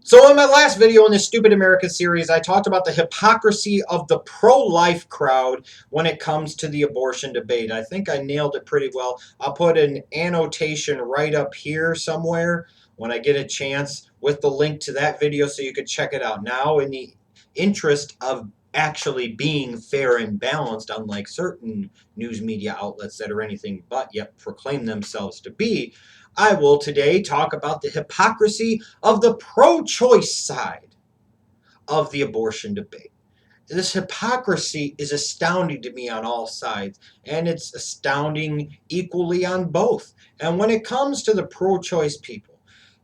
So in my last video in this Stupid America series, I talked about the hypocrisy of the pro-life crowd when it comes to the abortion debate. I think I nailed it pretty well. I'll put an annotation right up here somewhere when I get a chance with the link to that video so you can check it out. Now, in the interest of actually being fair and balanced, unlike certain news media outlets that are anything but yet proclaim themselves to be, I will today talk about the hypocrisy of the pro-choice side of the abortion debate. This hypocrisy is astounding to me on all sides, and it's astounding equally on both. And when it comes to the pro-choice people,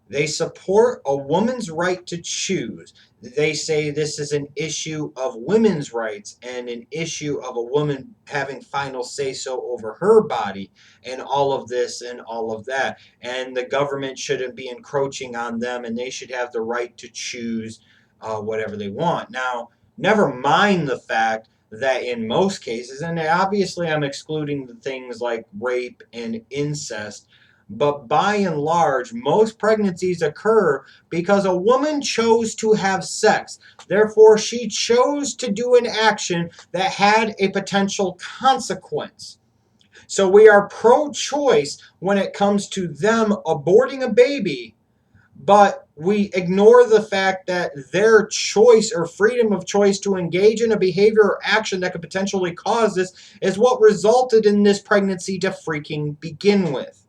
they support a woman's right to choose. They say this is an issue of women's rights and an issue of a woman having final say-so over her body and all of this and all of that. And the government shouldn't be encroaching on them, and they should have the right to choose whatever they want. Now, never mind the fact that in most cases, and obviously I'm excluding the things like rape and incest, but by and large, most pregnancies occur because a woman chose to have sex. Therefore, she chose to do an action that had a potential consequence. So we are pro-choice when it comes to them aborting a baby, but we ignore the fact that their choice or freedom of choice to engage in a behavior or action that could potentially cause this is what resulted in this pregnancy to freaking begin with.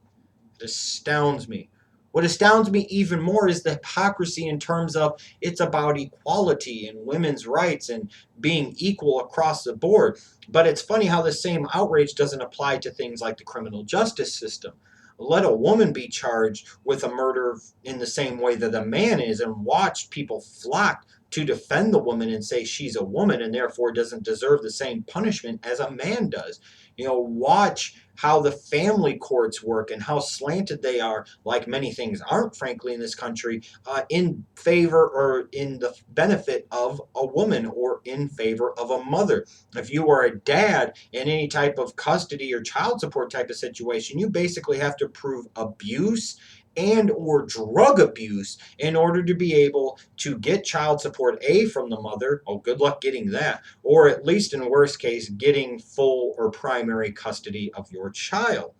It astounds me. What astounds me even more is the hypocrisy in terms of it's about equality and women's rights and being equal across the board. But it's funny how the same outrage doesn't apply to things like the criminal justice system. Let a woman be charged with a murder in the same way that a man is, and watch people flock to defend the woman and say she's a woman and therefore doesn't deserve the same punishment as a man does. Watch how the family courts work and how slanted they are, like many things aren't, frankly, in this country, in favor or in the benefit of a woman or in favor of a mother. If you are a dad in any type of custody or child support type of situation, you basically have to prove abuse and or drug abuse in order to be able to get child support from the mother. Oh, good luck getting that. Or at least in worst case, getting full or primary custody of your child.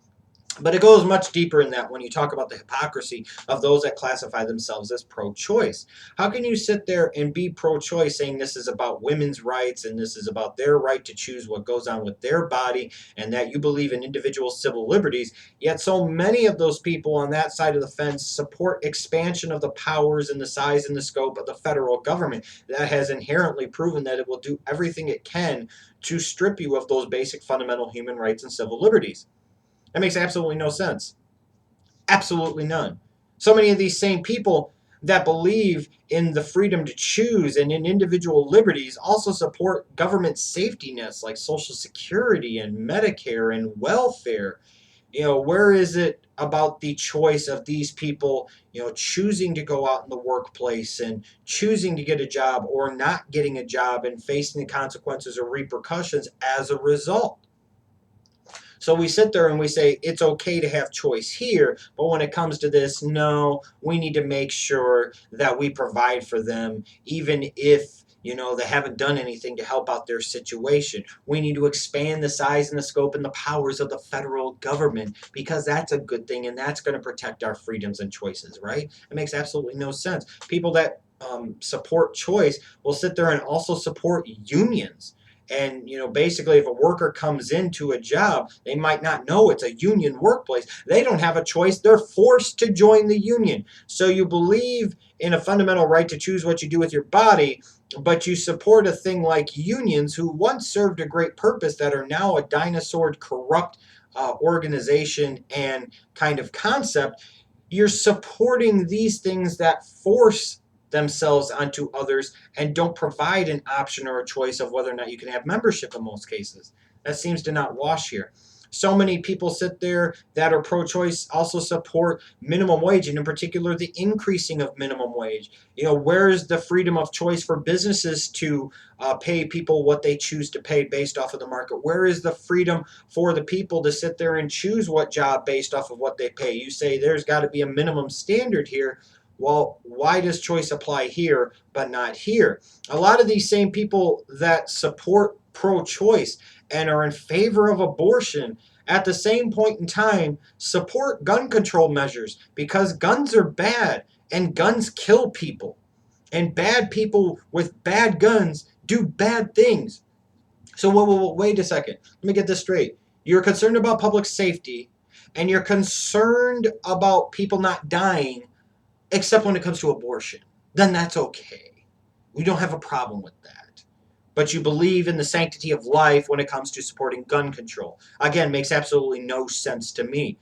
But it goes much deeper in that when you talk about the hypocrisy of those that classify themselves as pro-choice. How can you sit there and be pro-choice saying this is about women's rights and this is about their right to choose what goes on with their body and that you believe in individual civil liberties, yet so many of those people on that side of the fence support expansion of the powers and the size and the scope of the federal government that has inherently proven that it will do everything it can to strip you of those basic fundamental human rights and civil liberties? That makes absolutely no sense. Absolutely none. So many of these same people that believe in the freedom to choose and in individual liberties also support government safety nets like Social Security and Medicare and welfare. Where is it about the choice of these people, choosing to go out in the workplace and choosing to get a job or not getting a job and facing the consequences or repercussions as a result? So we sit there and we say it's okay to have choice here, but when it comes to this, no, we need to make sure that we provide for them, even if they haven't done anything to help out their situation. We need to expand the size and the scope and the powers of the federal government because that's a good thing and that's going to protect our freedoms and choices, right? It makes absolutely no sense. People that support choice will sit there and also support unions. And, basically, if a worker comes into a job, they might not know it's a union workplace. They don't have a choice. They're forced to join the union. So you believe in a fundamental right to choose what you do with your body, but you support a thing like unions who once served a great purpose that are now a dinosaured, corrupt organization and kind of concept. You're supporting these things that force themselves onto others and don't provide an option or a choice of whether or not you can have membership in most cases. That seems to not wash here. So many people sit there that are pro-choice also support minimum wage, and in particular the increasing of minimum wage. Where is the freedom of choice for businesses to pay people what they choose to pay based off of the market? Where is the freedom for the people to sit there and choose what job based off of what they pay? You say there's got to be a minimum standard here. Well, why does choice apply here but not here? A lot of these same people that support pro-choice and are in favor of abortion at the same point in time support gun control measures because guns are bad and guns kill people. And bad people with bad guns do bad things. So wait a second. Let me get this straight. You're concerned about public safety and you're concerned about people not dying except when it comes to abortion. Then that's okay. We don't have a problem with that. But you believe in the sanctity of life when it comes to supporting gun control. Again, makes absolutely no sense to me.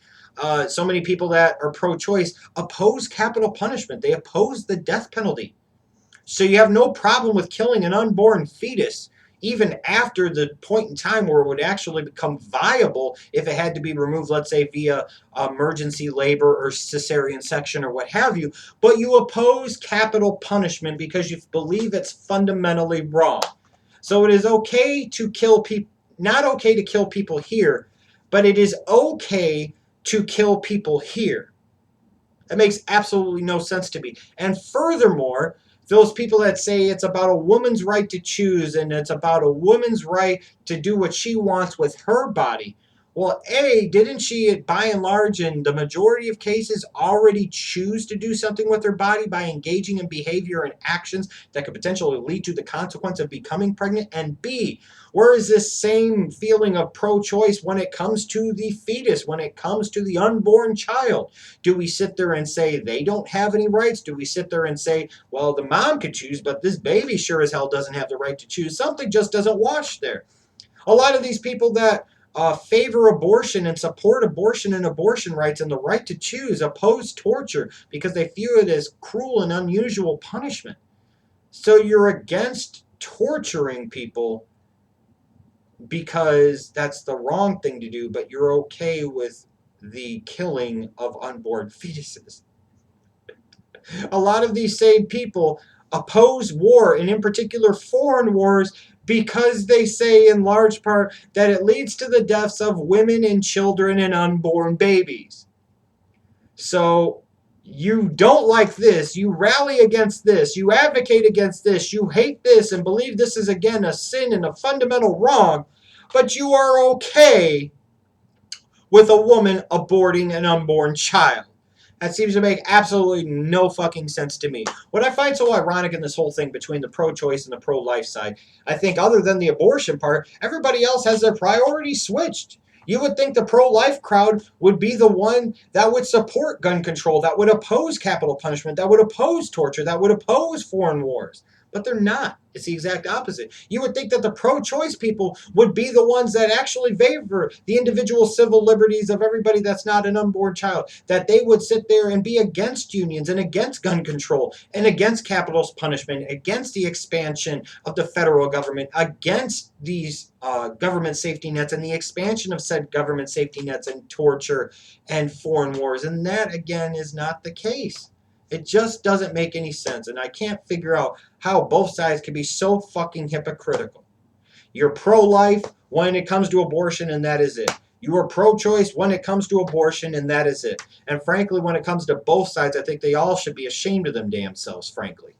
So many people that are pro-choice oppose capital punishment. They oppose the death penalty. So you have no problem with killing an unborn fetus, even after the point in time where it would actually become viable if it had to be removed, let's say via emergency labor or cesarean section or what have you. But you oppose capital punishment because you believe it's fundamentally wrong. So it is okay to kill people, not okay to kill people here, but it is okay to kill people here. That makes absolutely no sense to me. And furthermore, those people that say it's about a woman's right to choose and it's about a woman's right to do what she wants with her body. Well, A, didn't she, by and large, in the majority of cases, already choose to do something with her body by engaging in behavior and actions that could potentially lead to the consequence of becoming pregnant? And B, where is this same feeling of pro-choice when it comes to the fetus, when it comes to the unborn child? Do we sit there and say they don't have any rights? Do we sit there and say, well, the mom could choose, but this baby sure as hell doesn't have the right to choose? Something just doesn't wash there. A lot of these people that favor abortion and support abortion and abortion rights and the right to choose oppose torture because they view it as cruel and unusual punishment. So you're against torturing people because that's the wrong thing to do, but you're okay with the killing of unborn fetuses. A lot of these same people oppose war, and in particular foreign wars, because they say in large part that it leads to the deaths of women and children and unborn babies. So you don't like this, you rally against this, you advocate against this, you hate this and believe this is again a sin and a fundamental wrong, but you are okay with a woman aborting an unborn child. That seems to make absolutely no fucking sense to me. What I find so ironic in this whole thing between the pro-choice and the pro-life side, I think other than the abortion part, everybody else has their priorities switched. You would think the pro-life crowd would be the one that would support gun control, that would oppose capital punishment, that would oppose torture, that would oppose foreign wars. But they're not. It's the exact opposite. You would think that the pro-choice people would be the ones that actually favor the individual civil liberties of everybody that's not an unborn child, that they would sit there and be against unions and against gun control and against capital punishment, against the expansion of the federal government, against these government safety nets and the expansion of said government safety nets and torture and foreign wars. And that, again, is not the case. It just doesn't make any sense, and I can't figure out how both sides can be so fucking hypocritical. You're pro-life when it comes to abortion, and that is it. You are pro-choice when it comes to abortion, and that is it. And frankly, when it comes to both sides, I think they all should be ashamed of them damn selves, frankly.